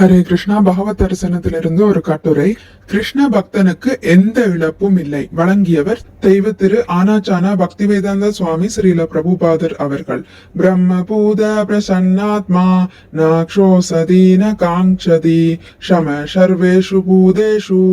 ஹரே கிருஷ்ணா. பகவத் தரிசனத்திலிருந்து ஒரு கட்டுரை. கிருஷ்ண பக்தனுக்கு எந்த இழப்பும் இல்லை. வழங்கியவர் தெய்வ திரு ஆனாச்சானா பக்திவேதாந்த சுவாமி ஸ்ரீல பிரபுபாதர் அவர்கள். பிரம்மபூத பிரசன்னாத்மா நாக்ஷோசதீன காங்க்ஷதி ஷம சர்வேஷு பூதேஷு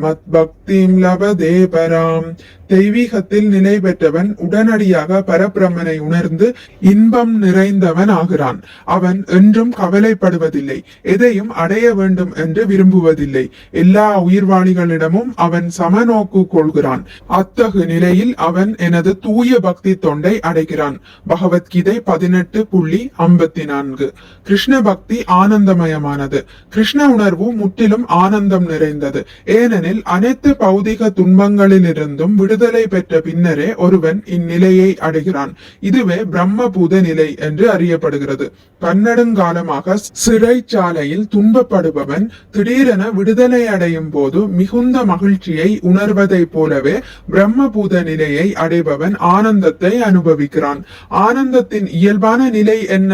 மத் பக்திம் லபதே பராம். தெய்வீகத்தில் நிலை பெற்றவன் உடனடியாக பரபிரமனை உணர்ந்து இன்பம் நிறைந்தவன் ஆகிறான். அவன் என்றும் கவலைப்படுவதில்லை, எதையும் அடைய வேண்டும் என்று விரும்புவதில்லை. எல்லா உயிர்வாளிகளிடமும் அவன் சமநோக்கு கொள்கிறான். அத்தகு நிலையில் அவன் எனது தூய பக்தி தொண்டை அடைகிறான். பகவத்கீதை 18.54. கிருஷ்ண பக்தி ஆனந்தமயமானது. கிருஷ்ண உணர்வு முற்றிலும் ஆனந்தம் நிறைந்தது. ஏனெனில் அனைத்து பௌதிக துன்பங்களிலிருந்தும் விடுதலை பெற்ற பின்னரே ஒருவன் இந்நிலையை அடைகிறான். இதுவே பிரம்மபூத நிலை என்று அறியப்படுகிறது. பன்னெடுங்காலமாக சிறைச்சாலையில் துன்பப்படுபவன் திடீரென விடுதலை அடையும் போது மிகுந்த மகிழ்ச்சியை உணர்வதைப் போலவே பிரம்மபூத நிலையை அடைபவன் ஆனந்தத்தை அனுபவிக்கிறான். ஆனந்தத்தின் இயல்பான நிலை என்ன?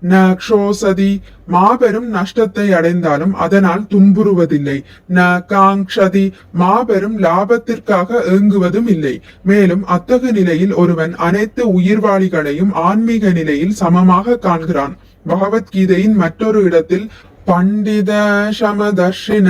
நக்ஷோசதி, மாபெரும் நஷ்டத்தை அடைந்தாலும் அதனால் துன்புறுவதில்லை. ந காங்க்ஷதி, மாபெரும் லாபத்திற்காக ஏங்குவதும் இல்லை. மேலும் அத்தகு நிலையில் ஒருவன் அனைத்து உயிர்வாளிகளையும் ஆன்மீக நிலையில் சமமாக காண்கிறான். பகவத்கீதையின் மற்றொரு இடத்தில் பண்டித சமதர்ஷின,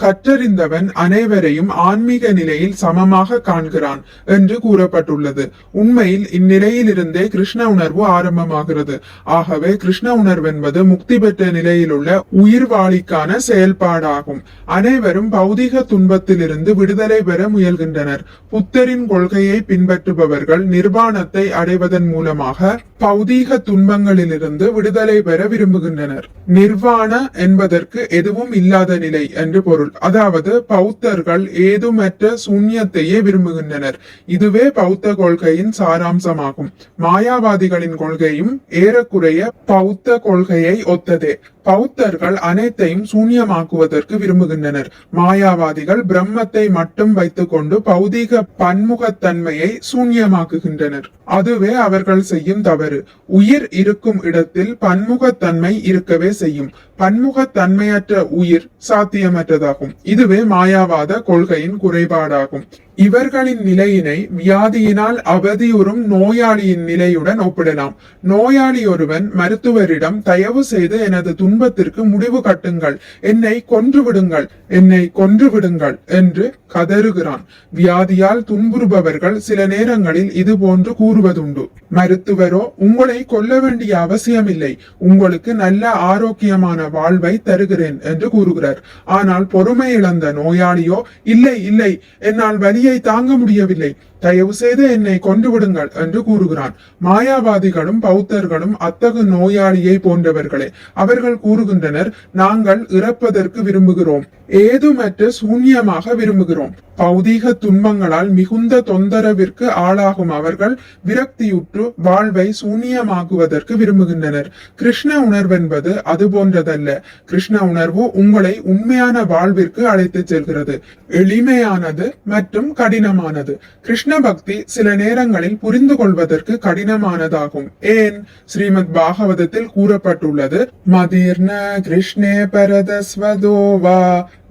கற்றறிந்தவன் அனைவரையும் ஆன்மீக நிலையில் சமமாக காண்கிறான் என்று கூறப்பட்டுள்ளது. உண்மையில் இந்நிலையிலிருந்தே கிருஷ்ண உணர்வு ஆரம்பமாகிறது. ஆகவே கிருஷ்ண உணர்வு என்பது முக்தி பெற்ற நிலையில் உள்ள உயிர்வாளிக்கான செயல்பாடாகும். அனைவரும் பௌதிக துன்பத்திலிருந்து விடுதலை பெற முயல்கின்றனர். புத்தரின் கொள்கையை பின்பற்றுபவர்கள் நிர்வாணத்தை அடைவதன் மூலமாக பௌதீக துன்பங்களிலிருந்து விடுதலை பெற விரும்புகின்றனர். நிர்வாண என்பதற்கு எதுவும் இல்லாத நிலை என்று பொருள். அதாவது பௌத்தர்கள் ஏதுமற்ற சூன்யத்தையே விரும்புகின்றனர். இதுவே பௌத்த கொள்கையின் சாராம்சமாகும். மாயாவாதிகளின் கொள்கையும் ஏறக்குறைய பௌத்த கொள்கையை ஒத்ததே. பௌத்தர்கள் அனைத்தையும் சூன்யமாக்குவதற்கு விரும்புகின்றனர். மாயாவாதிகள் பிரம்மத்தை மட்டும் வைத்துக் கொண்டு பௌதீக பன்முகத்தன்மையை சூன்யமாக்குகின்றனர். அதுவே அவர்கள் செய்யும் தவறு. உயிர் இருக்கும் இடத்தில் பன்முகத்தன்மை இருக்கவே செய்யும். பன்முகத்தன்மையற்ற உயிர் சாத்தியமற்றதாகும். இதுவே மாயாவாத கொள்கையின் குறைபாடாகும். இவர்களின் நிலையினை வியாதியினால் அவதியுறும் நோயாளியின் நிலையுடன் ஒப்பிடலாம். நோயாளி ஒருவன் மருத்துவரிடம் தயவு செய்து எனது துன்பத்திற்கு முடிவு கட்டுங்கள், என்னை கொன்று விடுங்கள், என்னை கொன்று விடுங்கள் என்று கதறுகிறான். வியாதியால் துன்புறுபவர்கள் சில நேரங்களில் இது போன்று கூறுவதுண்டு. மருத்துவரோ உங்களை கொல்ல வேண்டிய அவசியமில்லை, உங்களுக்கு நல்ல ஆரோக்கியமான வாழ்வை தருகிறேன் என்று கூறுகிறார். ஆனால் பொறுமை இழந்த நோயாளியோ இல்லை இல்லை, என்னால் வலியை தாங்க முடியவில்லை, தயவு செய்து என்னை கொண்டு விடுங்கள் என்று கூறுகிறான். மாயாவாதிகளும் பௌத்தர்களும் அத்தகு நோயாளியை போன்றவர்களே. அவர்கள் கூறுகின்றனர், நாங்கள் இறப்பதற்கு விரும்புகிறோம், ஏதுமற்ற சூன்யமாக விரும்புகிறோம். பௌதீக துன்பங்களால் மிகுந்த தொந்தரவிற்கு ஆளாகும் அவர்கள் விரக்தியுற்று வாழ்வை சூன்யமாக்குவதற்கு விரும்புகின்றனர். கிருஷ்ண உணர்வென்பது அது போன்றதல்ல. கிருஷ்ண உணர்வு உங்களை உண்மையான வாழ்விற்கு அழைத்துச் செல்கிறது. எளிமையானது மற்றும் கடினமானது. கிருஷ்ண பக்தி சில நேரங்களில் புரிந்து கொள்வதற்கு கடினமானதாகும். ஏன்? ஸ்ரீமத் பாகவதத்தில் கூறப்பட்டுள்ளது, மதிர்ன கிருஷ்ணே பரதஸ்வதோவா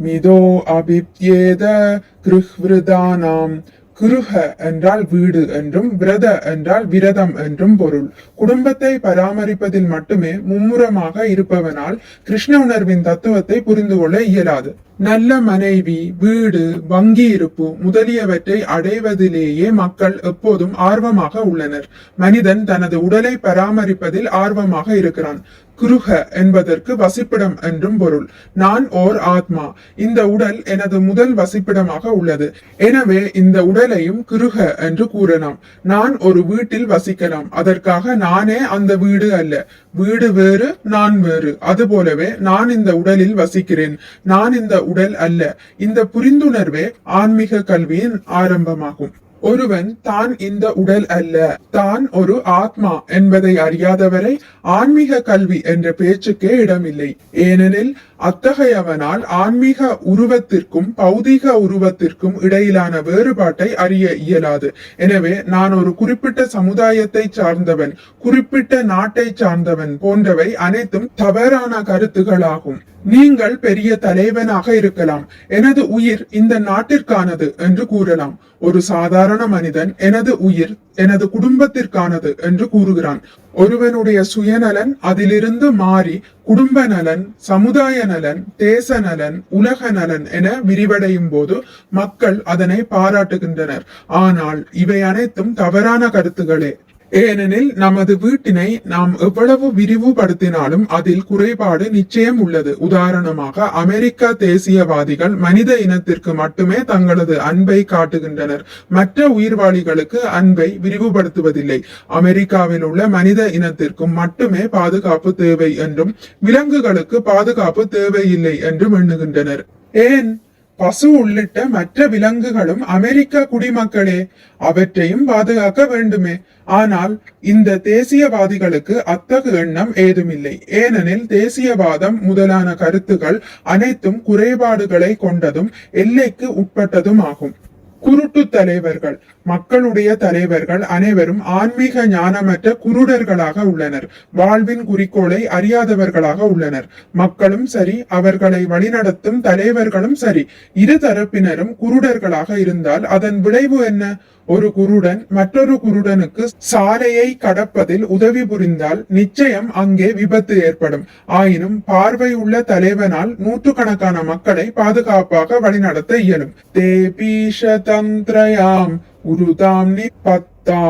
மிதோ அபிப்யேத கிருஹ்விருதானாம். கிருஹ என்றால் வீடு என்றும் விரத என்றால் விரதம் என்றும் பொருள். குடும்பத்தை பராமரிப்பதில் மட்டுமே மும்முரமாக இருப்பவனால் கிருஷ்ண உணர்வின் தத்துவத்தை புரிந்து கொள்ள இயலாது. நல்ல மனைவி, வீடு, வங்கி இருப்பு முதலியவற்றை அடைவதிலேயே மக்கள் எப்போதும் ஆர்வமாக உள்ளனர். மனிதன் தனது உடலை பராமரிப்பதில் ஆர்வமாக இருக்கிறான். குருஹ என்பதற்கு வசிப்பிடம் என்றும் பொருள். நான் ஓர் ஆத்மா, இந்த உடல் எனது முதல் வசிப்பிடமாக உள்ளது. எனவே இந்த உடலையும் குருஹ என்று கூறலாம். நான் ஒரு வீட்டில் வசிக்கலாம், அதற்காக நானே அந்த வீடு அல்ல. வீடு வேறு, நான் வேறு. அதுபோலவே நான் இந்த உடலில் வசிக்கிறேன், நான் இந்த உடல் அல்ல. இந்த புரிந்துணர்வே ஆன்மீக கல்வியின் ஆரம்பமாகும். ஒருவன் தான் இந்த உடல் அல்ல, தான் ஒரு ஆத்மா என்பதை அறியாதவரை ஆன்மீக கல்வி என்ற பேச்சுக்கே இடமில்லை. ஏனெனில் அத்தகையவனால் ஆன்மீக உருவத்திற்கும் பௌதீக உருவத்திற்கும் இடையிலான வேறுபாட்டை அறிய இயலாது. எனவே நான் ஒரு குறிப்பிட்ட சமுதாயத்தை சார்ந்தவன், குறிப்பிட்ட நாட்டை சார்ந்தவன் போன்றவை அனைத்தும் தவறான கருத்துகளாகும். நீங்கள் பெரிய தலைவனாக இருக்கலாம், எனது உயிர் இந்த நாட்டிற்கானது என்று கூறலாம். ஒரு சாதாரண மனிதன் எனது உயிர் எனது குடும்பத்திற்கானது என்று கூறுகிறான். ஒருவனுடைய சுயநலன் அதிலிருந்து மாறி குடும்ப நலன், சமுதாய நலன், தேச நலன், உலக நலன் என விரிவடையும் போது மக்கள் அதனை பாராட்டுகின்றனர். ஆனால் இவை அனைத்தும் தவறான கருத்துகளே. ஏனெனில் நமது வீட்டினை நாம் எவ்வளவு விரிவுபடுத்தினாலும் அதில் குறைபாடு நிச்சயம் உள்ளது. உதாரணமாக அமெரிக்க தேசியவாதிகள் மனித இனத்திற்கு மட்டுமே தங்களது அன்பை காட்டுகின்றனர், மற்ற உயிர்வாளிகளுக்கு அன்பை விரிவுபடுத்துவதில்லை. அமெரிக்காவில் உள்ள மனித இனத்திற்கும் மட்டுமே பாதுகாப்பு தேவை என்றும் விலங்குகளுக்கு பாதுகாப்பு தேவையில்லை என்றும் எண்ணுகின்றனர். ஏன்? பசு உள்ளிட்ட மற்ற விலங்குகளும் அமெரிக்க குடிமக்களே, அவற்றையும் பாதுகாக்க வேண்டுமே. ஆனால் இந்த தேசியவாதிகளுக்கு அத்தகு எண்ணம் ஏதுமில்லை. ஏனெனில் தேசியவாதம் முதலான கருத்துகள் அனைத்தும் குறைபாடுகளை கொண்டதும் எல்லைக்கு உட்பட்டதும் ஆகும். குருட்டு தலைவர்கள். மக்களுடைய தலைவர்கள் அனைவரும் ஆன்மீக ஞானமற்ற குருடர்களாக உள்ளனர். வாழ்வின் குறிக்கோளை அறியாதவர்களாக உள்ளனர். மக்களும் சரி, அவர்களை வழிநடத்தும் தலைவர்களும் சரி, இரு தரப்பினரும் குருடர்களாக இருந்தால் அதன் விளைவு என்ன? ஒரு குருடன் மற்றொரு குருடனுக்கு சாலையை கடப்பதில் உதவி புரிந்தால் நிச்சயம் அங்கே விபத்து ஏற்படும். ஆயினும் பார்வை உள்ள தலைவனால் நூற்றுக்கணக்கான மக்களை பாதுகாப்பாக வழிநடத்த இயலும். தேபீஷ தந்திரயாம் உருதாம் நிபத்தா.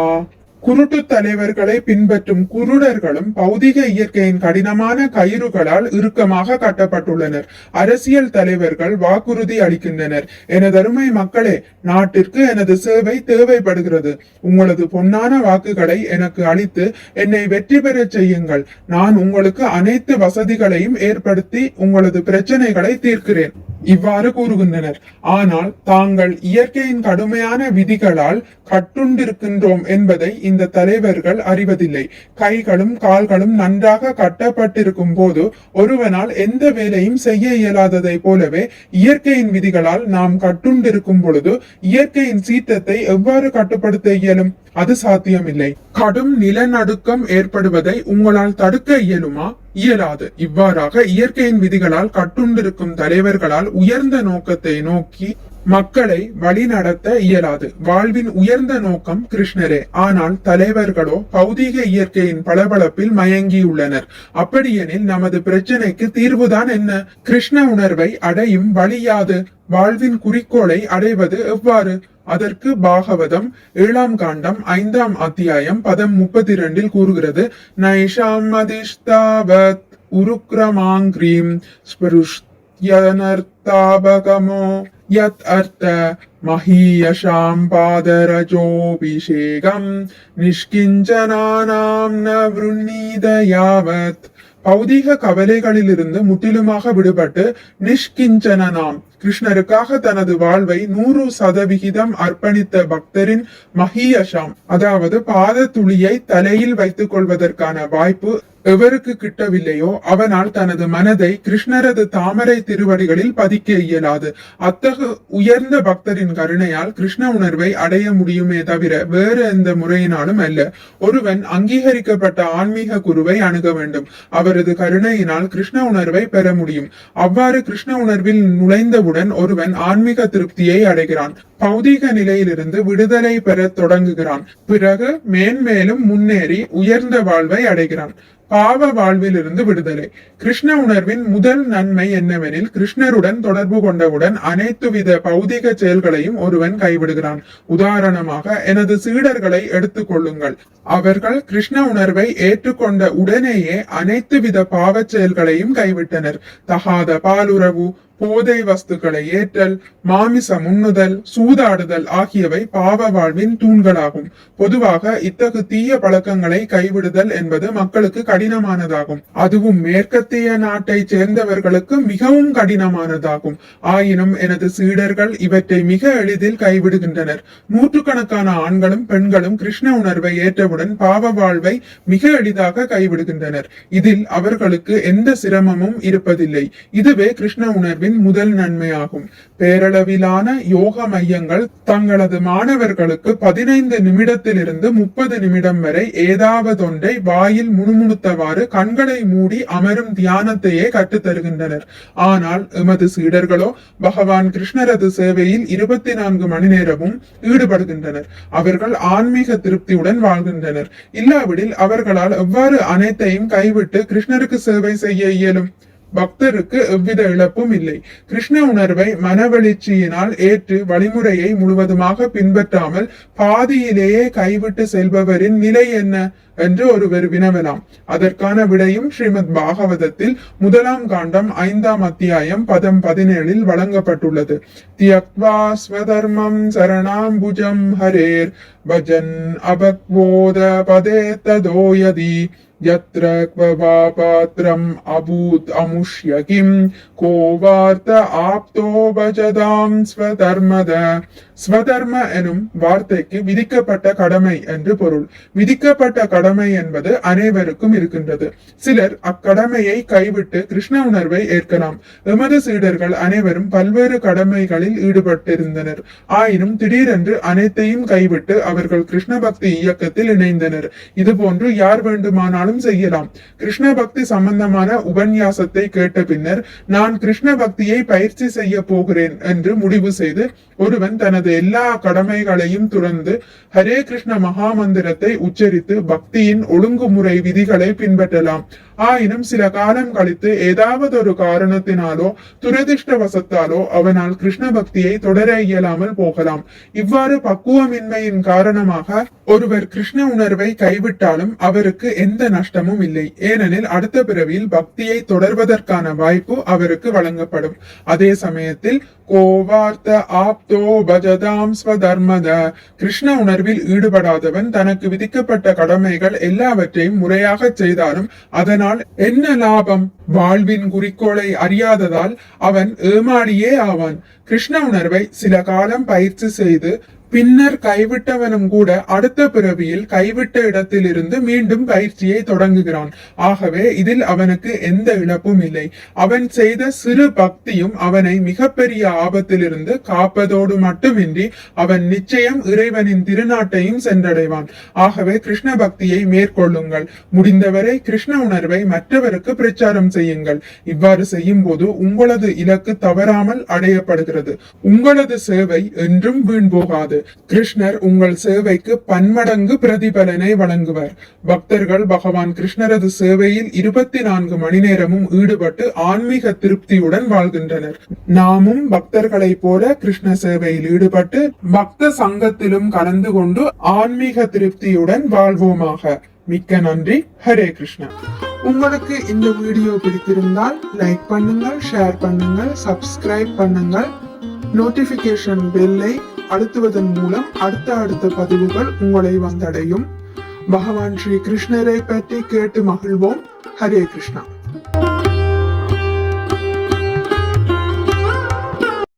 குருட்டு தலைவர்களை பின்பற்றும் குருடர்களும் பௌதிக இயற்கையின் கடினமான கயிறுகளால் இறுக்கமாக கட்டப்பட்டுள்ளனர். அரசியல் தலைவர்கள் வாக்குறுதி அளிக்கின்றனர். எனதருமை மக்களே, நாட்டிற்கு எனது சேவை தேவைப்படுகிறது. உங்களது பொன்னான வாக்குகளை எனக்கு அளித்து என்னை வெற்றி பெற செய்யுங்கள். நான் உங்களுக்கு அனைத்து வசதிகளையும் ஏற்படுத்தி உங்களது பிரச்சனைகளை தீர்க்கிறேன். இவ்வாறு கூறுகின்றனர். ஆனால் தாங்கள் இயற்கையின் கடுமையான விதிகளால் கட்டுண்டிருக்கின்றோம் என்பதை இந்த தலைவர்கள் அறிவதில்லை. கைகளும் கால்களும் நன்றாக கட்டப்பட்டிருக்கும் போது ஒருவனால் எந்த வேலையும் செய்ய இயலாததை போலவே இயற்கையின் விதிகளால் நாம் கட்டுண்டிருக்கும் பொழுது இயற்கையின் சீற்றத்தை எவ்வாறு கட்டுப்படுத்த இயலும்? அது சாத்தியமில்லை. கடும் நிலநடுக்கம் ஏற்படுவதை உங்களால் தடுக்க இயலுமா? இயலாது. இவ்வாறாக இயற்கையின் விதிகளால் கட்டுண்டிருக்கும் தலைவர்களால் உயர்ந்த நோக்கத்தை நோக்கி மக்களை வழி நடத்த இயலாது. வாழ்வின் உயர்ந்த நோக்கம் கிருஷ்ணரே. ஆனால் தலைவர்களோ பௌதீக இயற்கையின் பளபளப்பில் மயங்கியுள்ளனர். அப்படியெனில் நமது பிரச்சனைக்கு தீர்வுதான் என்ன? கிருஷ்ண உணர்வை அடையும் வழியாது. வாழ்வின் குறிக்கோளை அடைவது எவ்வாறு? அதற்கு பாகவதம் 7ஆம் காண்டம் 5ஆம் அத்தியாயம் பதம் 32 கூறுகிறது. நைஷாம் அதிஷ்டாவத் உருக்ரமாங்கிரீம் ஸ்பருஷ்யனர்த்தாபகமோ யத் அர்த்த மஹீயஷாம் பாதரஜோபிஷேகம் நிஷ்கிஞ்சனானாம் ந வ்ருணீத யாவத். பௌதீக கவலைகளிலிருந்து முற்றிலுமாக விடுபட்டு நிஷ்கிஞ்சனாம் கிருஷ்ணருக்காக தனது வாழ்வை 100% அர்ப்பணித்த பக்தரின் மஹீயஷாம், அதாவது பாத துளியை தலையில் வைத்துக் கொள்வதற்கான வாய்ப்பு எவருக்கு கிட்டவில்லையோ அவனால் தனது மனதை கிருஷ்ணரது தாமரை திருவடிகளில் பதிக்க இயலாது. அத்தகு உயர்ந்த பக்தரின் கருணையால் கிருஷ்ண உணர்வை அடைய முடியுமே தவிர வேறு எந்த முறையினாலும் அல்ல. ஒருவன் அங்கீகரிக்கப்பட்ட ஆன்மீக குருவை அணுக வேண்டும். அவரது கருணையினால் கிருஷ்ண உணர்வை பெற முடியும். அவ்வாறு கிருஷ்ண உணர்வில் நுழைந்தவுடன் ஒருவன் ஆன்மீக திருப்தியை அடைகிறான். பௌதீக நிலையிலிருந்து விடுதலை பெற தொடங்குகிறான். பிறகு மேன்மேலும் முன்னேறி உயர்ந்த வாழ்வை அடைகிறான். பாவ வாழ்விலிருந்து விடுதலை. கிருஷ்ண உணர்வின் முதல் நன்மை என்னவெனில், கிருஷ்ணருடன் தொடர்பு கொண்டவுடன் அனைத்து வித பௌதிக செயல்களையும் ஒருவன் கைவிடுகிறான். உதாரணமாக எனது சீடர்களை எடுத்துக் கொள்ளுங்கள். அவர்கள் கிருஷ்ண உணர்வை ஏற்றுக்கொண்ட உடனேயே அனைத்து வித பாவச் செயல்களையும் கைவிட்டனர். தகாத பாலுறவு, போதை வஸ்துக்களை ஏற்றல், மாமிச முன்னுதல், சூதாடுதல் ஆகியவை பாவ வாழ்வின் தூண்களாகும். பொதுவாக இத்தகு தீய பழக்கங்களை கைவிடுதல் என்பது மக்களுக்கு கடினமானதாகும். அதுவும் மேற்கத்திய நாட்டை சேர்ந்தவர்களுக்கு மிகவும் கடினமானதாகும். ஆயினும் எனது சீடர்கள் இவற்றை மிக எளிதில் கைவிடுகின்றனர். நூற்றுக்கணக்கான ஆண்களும் பெண்களும் கிருஷ்ண உணர்வை ஏற்றவுடன் பாவ வாழ்வை மிக எளிதாக கைவிடுகின்றனர். இதில் அவர்களுக்கு எந்த சிரமமும் இருப்பதில்லை. இதுவே கிருஷ்ண உணர்வின் உணர்வின் முதல் நன்மையாகும். பேரளவிலான யோக மையங்கள் தங்களது மாணவர்களுக்கு 15 நிமிடத்திலிருந்து 30 நிமிடம் வரை ஏதாவதொன்றை வாயில் முணுமுணுத்தவாறு கண்களை மூடி அமரும் தியானத்தையே கற்றுத் தருகின்றனர். ஆனால் எமது சீடர்களோ பகவான் கிருஷ்ணரது சேவையில் 24 மணி நேரமும் ஈடுபடுகின்றனர். அவர்கள் ஆன்மீக திருப்தியுடன் வாழ்கின்றனர். இல்லாவிடில் அவர்களால் எவ்வாறு அனைத்தையும் கைவிட்டு கிருஷ்ணருக்கு சேவை செய்ய இயலும்? பக்தருக்கு எவ்வித இழப்பும் இல்லை. கிருஷ்ண உணர்வை மனவெளிச்சியினால் ஏற்று வழிமுறையை முழுவதுமாக பின்பற்றாமல் பாதியிலேயே கைவிட்டு செல்பவரின் நிலை என்ன என்று ஒருவர் வினவலாம். அதற்கான விடையும் ஸ்ரீமத் பாகவதத்தில் 1ஆம் காண்டம் 5ஆம் அத்தியாயம் பதம் 17 வழங்கப்பட்டுள்ளது. தியக்வா ஸ்வதர்மம் சரணாம்புஜம் ஹரேர் பஜன் அபக்வோத பதே ததோயதி யத்ர க்வவா பாத்ரம் அபூத் அமுஷ்ய கிம் கோவார்த்த ஆப்தோ பஜதாம் ஸ்வதர்மத. ஸ்வதர்ம எனும் வார்த்தைக்கு விதிக்கப்பட்ட கடமை என்று பொருள். விதிக்கப்பட்ட கடமை என்பது அனைவருக்கும் இருக்கின்றது. சிலர் அக்கடமையை கைவிட்டு கிருஷ்ண உணர்வை ஏற்கலாம். எமது சீடர்கள் அனைவரும் பல்வேறு கடமைகளில் ஈடுபட்டிருந்தனர். ஆயினும் திடீரென்று அனைத்தையும் கைவிட்டு அவர்கள் கிருஷ்ண பக்தி இயக்கத்தில் இணைந்தனர். இதுபோன்று யார் வேண்டுமானாலும் செய்யலாம். கிருஷ்ண பக்தி சம்பந்தமான உபன்யாசத்தை கேட்ட பின்னர் நான் கிருஷ்ண பக்தியை பயிற்சி செய்ய போகிறேன் என்று முடிவு செய்து ஒருவன் தனது எல்லா கடமைகளையும் துறந்து ஹரே கிருஷ்ண மகாமந்திரத்தை உச்சரித்து பக்தியின் ஒழுங்குமுறை விதிகளை பின்பற்றலாம். ஆயினும் சில காலம் கழித்து ஏதாவது ஒரு காரணத்தினாலோ துரதிருஷ்டவசத்தாலோ அவனால் கிருஷ்ண பக்தியை தொடர இயலாமல் போகலாம். இவ்வாறு பக்குவமின்மையின் காரணமாக ஒருவர் கிருஷ்ண உணர்வை கைவிட்டாலும் அவருக்கு எந்த நஷ்டமும் இல்லை. ஏனெனில் அடுத்த பிறவியில் பக்தியை தொடர்வதற்கான வாய்ப்பு அவருக்கு வழங்கப்படும். அதே சமயத்தில் கோவார்த்த ஆப்தோ பஜதாம் ஸ்வதர்மத. கிருஷ்ண உணர்வில் ஈடுபடாதவன் தனக்கு விதிக்கப்பட்ட கடமைகள் எல்லாவற்றையும் முறையாக செய்தாலும் அதனால் என்ன லாபம்? வாழ்வின் குறிக்கோளை அறியாததால் அவன் ஏமாளியே ஆவான். கிருஷ்ண உணர்வை சில காலம் பயிற்சி செய்து பின்னர் கைவிட்டவனும் கூட அடுத்த பிறவியில் கைவிட்ட இடத்திலிருந்து மீண்டும் பயிற்சியை தொடங்குகிறான். ஆகவே இதில் அவனுக்கு எந்த இழப்பும் இல்லை. அவன் செய்த சிறு பக்தியும் அவனை மிகப்பெரிய ஆபத்திலிருந்து காப்பதோடு மட்டுமின்றி அவன் நிச்சயம் இறைவனின் திருநாட்டையும் சென்றடைவான். ஆகவே கிருஷ்ண பக்தியை மேற்கொள்ளுங்கள். முடிந்தவரை கிருஷ்ண உணர்வை மற்றவருக்கு பிரச்சாரம் செய்யுங்கள். இவ்வாறு செய்யும் போது உங்களது இலக்கு தவறாமல் அடையப்படுகிறது. உங்களது சேவை என்றும் வீண் போகாது. கிருஷ்ணர் உங்கள் சேவைக்கு பன்மடங்கு பிரதிபலனை வழங்குவார். பக்தர்கள் பகவான் கிருஷ்ணரது சேவையில் 24 மணி நேரமும் ஈடுபட்டு ஆன்மீக திருப்தியுடன் வாழ்கின்றனர். நாமும் பக்தர்களை போல கிருஷ்ண சேவையில் ஈடுபட்டு பக்த சங்கத்திலும் கலந்து கொண்டு ஆன்மீக திருப்தியுடன் வாழ்வோமாக. மிக்க நன்றி. ஹரே கிருஷ்ணா. உங்களுக்கு இந்த வீடியோ பிடித்திருந்தால் லைக் பண்ணுங்கள், ஷேர் பண்ணுங்கள், சப்ஸ்கிரைப் பண்ணுங்கள். நோட்டிபிகேஷன் பெல்லை அழுத்துவதன் மூலம் அடுத்த பதிவுகள் உங்களை வந்தடையும். பகவான் ஸ்ரீ கிருஷ்ணரை பற்றி கேட்டு மகிழ்வோம். ஹரே கிருஷ்ணா.